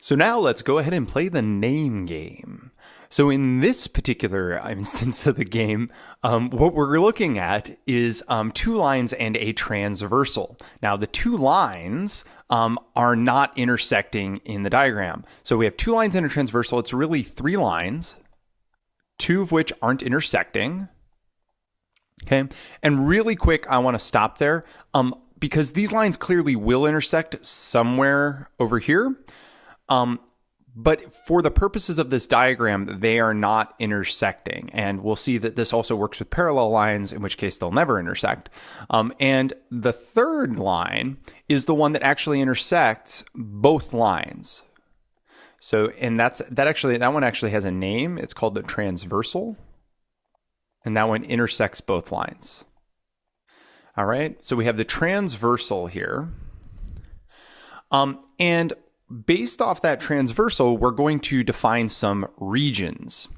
So now let's go ahead and play the name game. So in this particular instance of the game, what we're looking at is two lines and a transversal. Now the two lines are not intersecting in the diagram. So we have two lines and a transversal. It's really three lines, two of which aren't intersecting. Okay, and really quick, I want to stop there because these lines clearly will intersect somewhere over here. But for the purposes of this diagram, they are not intersecting. And we'll see that this also works with parallel lines, in which case they'll never intersect. And the third line is the one that actually intersects both lines. So, and that one actually has a name. It's called the transversal. And that one intersects both lines. All right. So we have the transversal here. And based off that transversal, we're going to define some regions.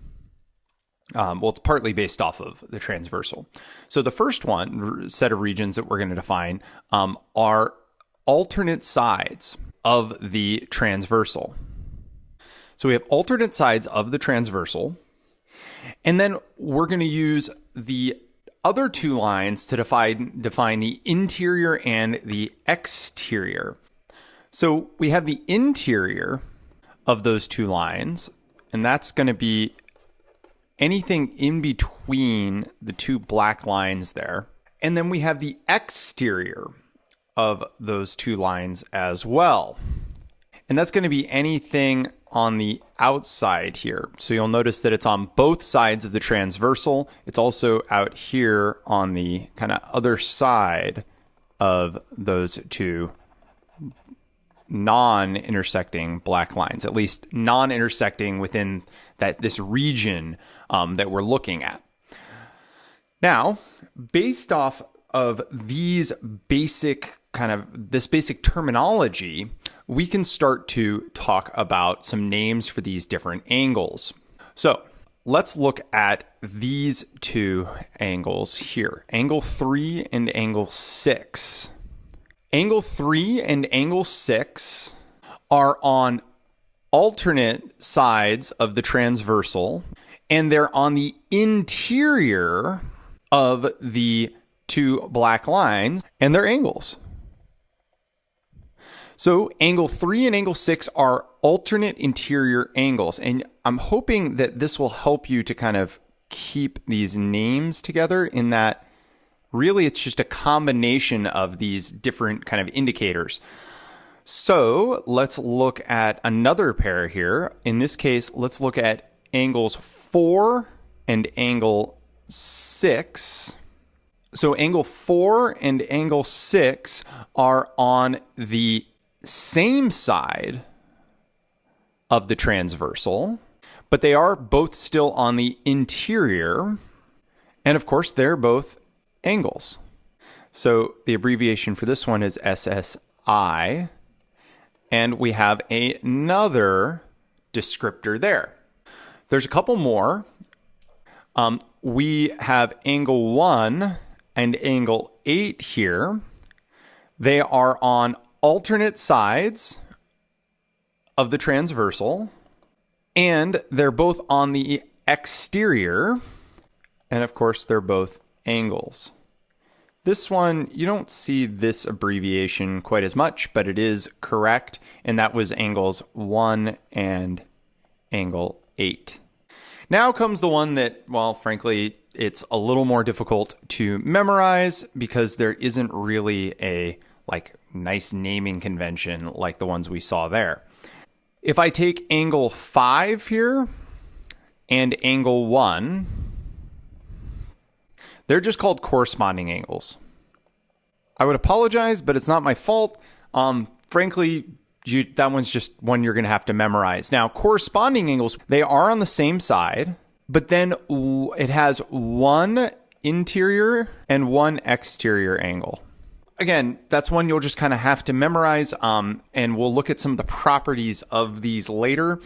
Well, it's partly based off of the transversal. So the first set of regions that we're going to define are alternate sides of the transversal. So we have alternate sides of the transversal. And then we're going to use the other two lines to define the interior and the exterior. So we have the interior of those two lines, and that's going to be anything in between the two black lines there. And then we have the exterior of those two lines as well. And that's going to be anything on the outside here. So you'll notice that it's on both sides of the transversal. It's also out here on the kind of other side of those two non-intersecting black lines, at least non-intersecting within this region that we're looking at. Now, based off of this basic terminology, we can start to talk about some names for these different angles. So let's look at these two angles here, angle 3 and angle 6. Angle 3 and angle 6 are on alternate sides of the transversal, and they're on the interior of the two black lines, and they're angles. So angle 3 and angle 6 are alternate interior angles, and I'm hoping that this will help you to kind of keep these names together in that really, it's just a combination of these different kind of indicators. So let's look at another pair here. In this case, let's look at angles 4 and angle 6. So angle 4 and angle 6 are on the same side of the transversal, but they are both still on the interior. And of course, they're both angles. So the abbreviation for this one is SSI, and we have another descriptor there. There's a couple more. We have angle 1 and angle 8 here. They are on alternate sides of the transversal, and they're both on the exterior, and of course they're both angles. This one, you don't see this abbreviation quite as much, but it is correct, and that was angles 1 and angle 8. Now comes the one that, well, frankly, it's a little more difficult to memorize because there isn't really a nice naming convention like the ones we saw there. If I take angle 5 here and angle 1, they're just called corresponding angles. I would apologize, but it's not my fault. Frankly, that one's just one you're going to have to memorize. Now, corresponding angles, they are on the same side, but then it has one interior and one exterior angle. Again, that's one you'll just kind of have to memorize, and we'll look at some of the properties of these later.